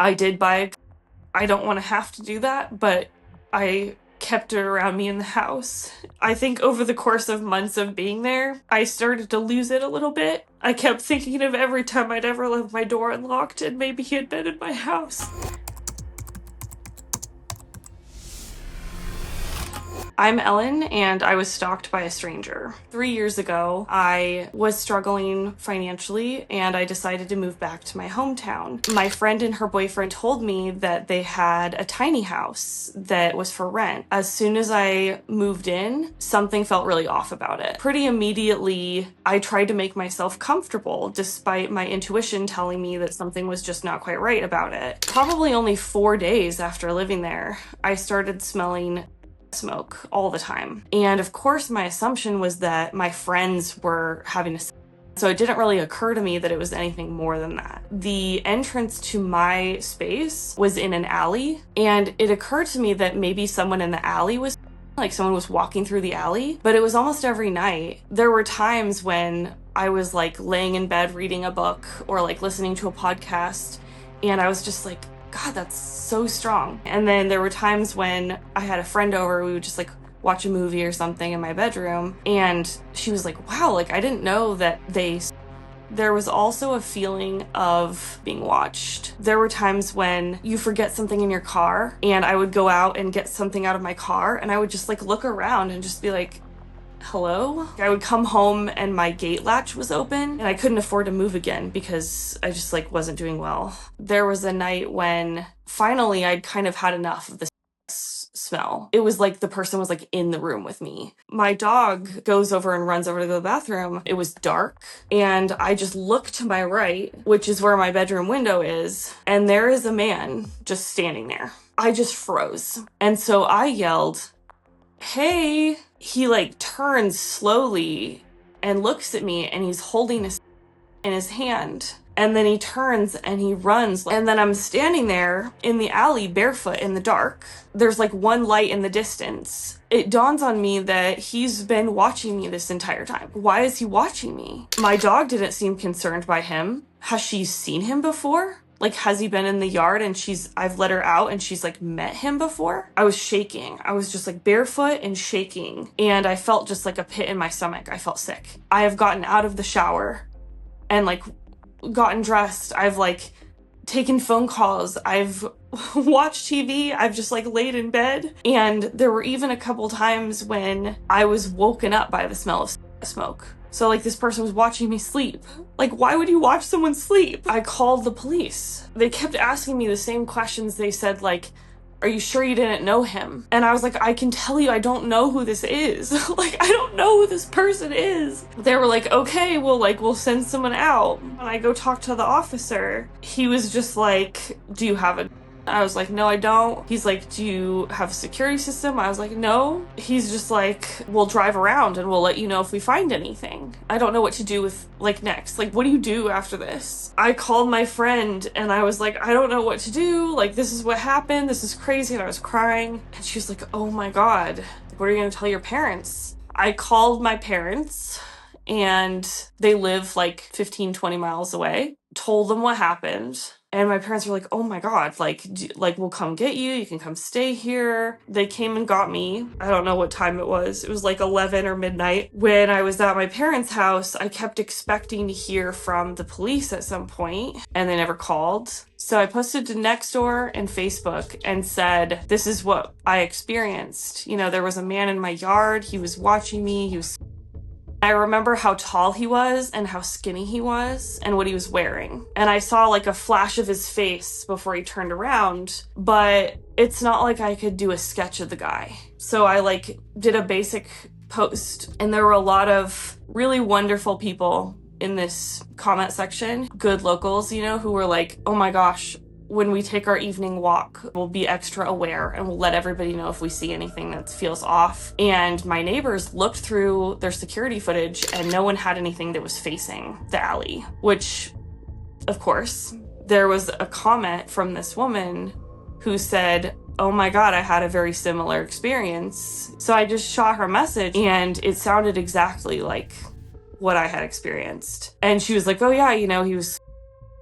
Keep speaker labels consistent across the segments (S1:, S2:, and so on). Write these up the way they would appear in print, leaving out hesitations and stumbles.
S1: I did buy I don't want to have to do that, but I kept it around me in the house. I think over the course of months of being there, I started to lose it a little bit. I kept thinking of every time I'd ever left my door unlocked and maybe he had been in my house. I'm Ellen, and I was stalked by a stranger. 3 years ago, I was struggling financially, and I decided to move back to my hometown. My friend and her boyfriend told me that they had a tiny house that was for rent. As soon as I moved in, something felt really off about it. Pretty immediately, I tried to make myself comfortable, despite my intuition telling me that something was just not quite right about it. Probably only 4 days after living there, I started smelling smoke all the time. And of course, my assumption was that my friends were having a so it didn't really occur to me that it was anything more than that. The entrance to my space was in an alley, and it occurred to me that maybe someone in the alley was like someone was walking through the alley, but it was almost every night. There were times when I was like laying in bed reading a book or like listening to a podcast, and I was just like, God, that's so strong. And then there were times when I had a friend over, we would just like watch a movie or something in my bedroom, and she was like, wow, like I didn't know that there was also a feeling of being watched. There were times when you forget something in your car, and I would go out and get something out of my car, and I would just like look around and just be like, hello? I would come home and my gate latch was open and I couldn't afford to move again because I just like wasn't doing well. There was a night when finally I'd kind of had enough of the smell. It was like the person was like in the room with me. My dog goes over and runs over to the bathroom. It was dark, and I just look to my right, which is where my bedroom window is, and there is a man just standing there. I just froze. And so I yelled, hey. He like turns slowly and looks at me, and he's holding his in his hand. And then he turns and he runs. And then I'm standing there in the alley barefoot in the dark. There's like one light in the distance. It dawns on me that he's been watching me this entire time. Why is he watching me? My dog didn't seem concerned by him. Has she seen him before? Like, has he been in the yard and I've let her out and she's like met him before? I was shaking. I was just like barefoot and shaking. And I felt just like a pit in my stomach. I felt sick. I have gotten out of the shower and like gotten dressed. I've like taken phone calls. I've watched TV. I've just like laid in bed. And there were even a couple times when I was woken up by the smell of smoke. So like this person was watching me sleep. Like, why would you watch someone sleep? I called the police. They kept asking me the same questions. They said like, are you sure you didn't know him? And I was like, I can tell you I don't know who this is. Like, I don't know who this person is. They were like, okay, well, like, we'll send someone out. When I go talk to the officer, he was just like, do you have a I was like, no, I don't. He's like, do you have a security system? I was like, no. He's just like, we'll drive around and we'll let you know if we find anything. I don't know what to do with like next. Like, what do you do after this? I called my friend and I was like, I don't know what to do. Like, this is what happened. This is crazy. And I was crying. And she was like, oh my God, what are you going to tell your parents? I called my parents, and they live like 15, 20 miles away. Told them what happened. And my parents were like, oh my God, like, we'll come get you. You can come stay here. They came and got me. I don't know what time it was. It was like 11 or midnight. When I was at my parents' house, I kept expecting to hear from the police at some point, and they never called. So I posted to Nextdoor and Facebook and said, this is what I experienced. You know, there was a man in my yard. He was watching me. I remember how tall he was and how skinny he was and what he was wearing. And I saw like a flash of his face before he turned around, but it's not like I could do a sketch of the guy. So I like did a basic post, and there were a lot of really wonderful people in this comment section, good locals, you know, who were like, oh my gosh, when we take our evening walk, we'll be extra aware and we'll let everybody know if we see anything that feels off. And my neighbors looked through their security footage and no one had anything that was facing the alley, which, of course, there was a comment from this woman who said, oh my God, I had a very similar experience. So I just shot her a message, and it sounded exactly like what I had experienced. And she was like, oh yeah, you know, he was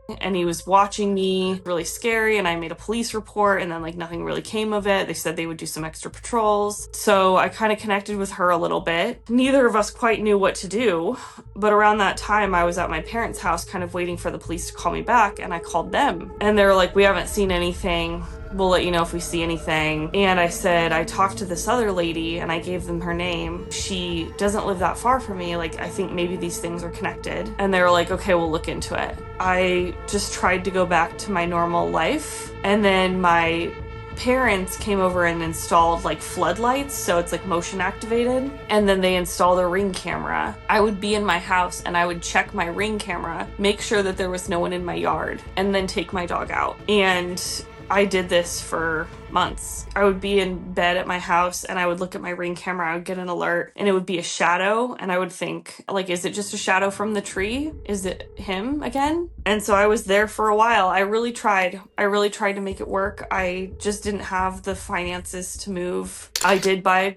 S1: and he was watching me, really scary, and I made a police report, and then like nothing really came of it. They said they would do some extra patrols. So I kind of connected with her a little bit. Neither of us quite knew what to do, but around that time I was at my parents' house kind of waiting for the police to call me back, and I called them and they were like, we haven't seen anything. We'll let you know if we see anything. And I said, I talked to this other lady and I gave them her name. She doesn't live that far from me. Like, I think maybe these things are connected. And they were like, okay, we'll look into it. I just tried to go back to my normal life. And then my parents came over and installed like floodlights, so it's like motion activated, and then they installed a Ring camera. I would be in my house and I would check my Ring camera, make sure that there was no one in my yard, and then take my dog out. And I did this for months. I would be in bed at my house and I would look at my Ring camera, I would get an alert, and it would be a shadow, and I would think, like, is it just a shadow from the tree? Is it him again? And so I was there for a while. I really tried to make it work. I just didn't have the finances to move. I did buy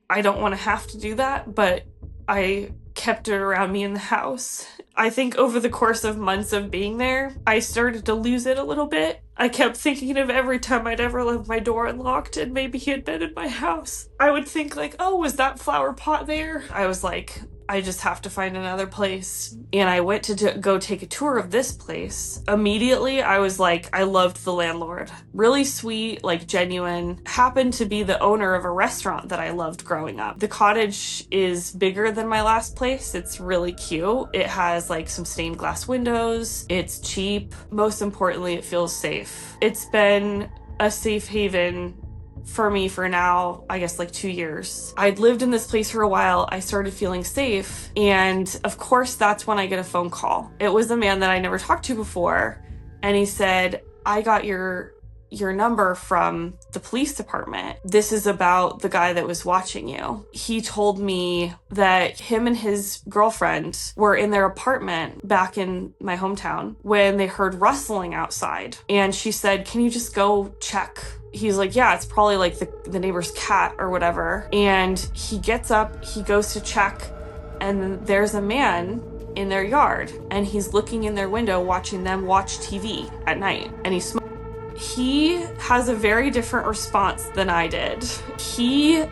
S1: I don't want to have to do that, but I kept it around me in the house. I think over the course of months of being there, I started to lose it a little bit. I kept thinking of every time I'd ever left my door unlocked and maybe he had been in my house. I would think like, oh, was that flower pot there? I was like, I just have to find another place. And I went to go take a tour of this place. Immediately, I was like, I loved the landlord. Really sweet, like genuine. Happened to be the owner of a restaurant that I loved growing up. The cottage is bigger than my last place. It's really cute. It has like some stained glass windows. It's cheap. Most importantly, it feels safe. It's been a safe haven for me for now, I guess like 2 years. I'd lived in this place for a while. I started feeling safe. And of course, that's when I get a phone call. It was a man that I never talked to before. And he said, I got your number from the police department. This is about the guy that was watching you. He told me that him and his girlfriend were in their apartment back in my hometown when they heard rustling outside. And she said, can you just go check? He's like, yeah, it's probably like the neighbor's cat or whatever. And he gets up, he goes to check, and there's a man in their yard, and he's looking in their window watching them watch TV at night, and he's smoking. He has a very different response than I did. He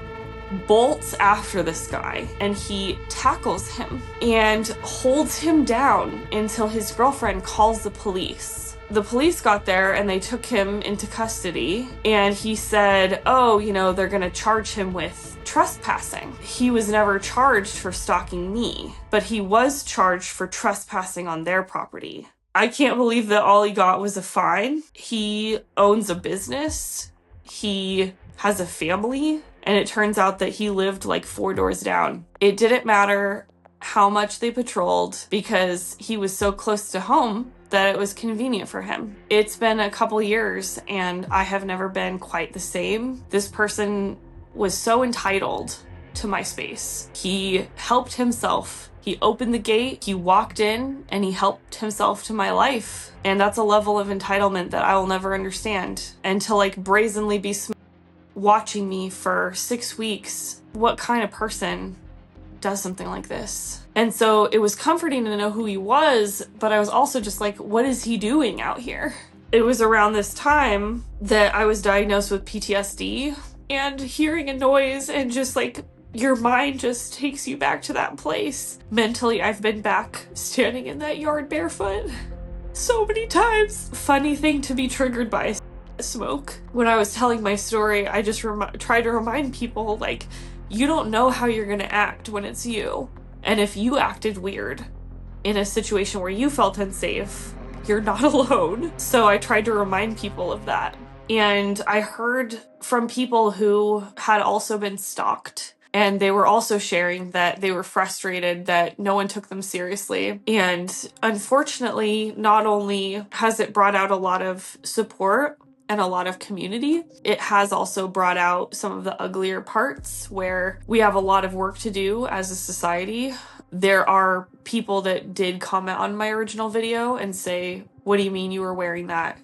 S1: bolts after this guy and he tackles him and holds him down until his girlfriend calls the police. The police got there and they took him into custody, and he said, oh, they're gonna charge him with trespassing. He was never charged for stalking me, but he was charged for trespassing on their property. I can't believe that all he got was a fine. He owns a business. He has a family. And it turns out that he lived like 4 doors down. It didn't matter how much they patrolled because he was so close to home that it was convenient for him. It's been a couple years and I have never been quite the same. This person was so entitled to my space. He helped himself. He opened the gate, he walked in, and he helped himself to my life. And that's a level of entitlement that I will never understand. And to like brazenly be watching me for 6 weeks, what kind of person does something like this? And so it was comforting to know who he was, but I was also just like, what is he doing out here? It was around this time that I was diagnosed with PTSD, and hearing a noise and just like your mind just takes you back to that place. Mentally, I've been back standing in that yard barefoot so many times. Funny thing to be triggered by smoke. When I was telling my story, I just try to remind people, like, you don't know how you're gonna act when it's you. And if you acted weird in a situation where you felt unsafe, you're not alone. So I tried to remind people of that. And I heard from people who had also been stalked, and they were also sharing that they were frustrated that no one took them seriously. And unfortunately, not only has it brought out a lot of support and a lot of community, it has also brought out some of the uglier parts where we have a lot of work to do as a society. There are people that did comment on my original video and say, What do you mean you were wearing that?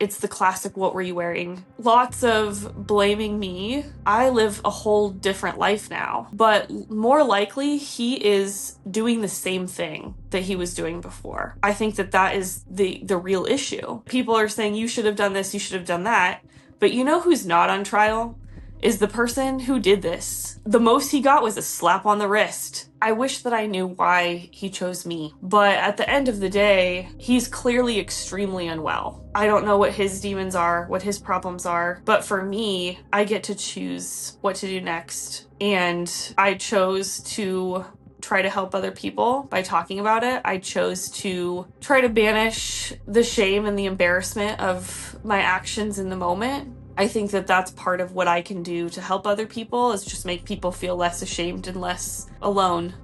S1: It's the classic, what were you wearing? Lots of blaming me. I live a whole different life now, but more likely he is doing the same thing that he was doing before. I think that is the real issue. People are saying you should have done this, you should have done that, but you know who's not on trial? Is the person who did this. The most he got was a slap on the wrist. I wish that I knew why he chose me, but at the end of the day, he's clearly extremely unwell. I don't know what his demons are, what his problems are, but for me, I get to choose what to do next. And I chose to try to help other people by talking about it. I chose to try to banish the shame and the embarrassment of my actions in the moment. I think that that's part of what I can do to help other people, is just make people feel less ashamed and less alone.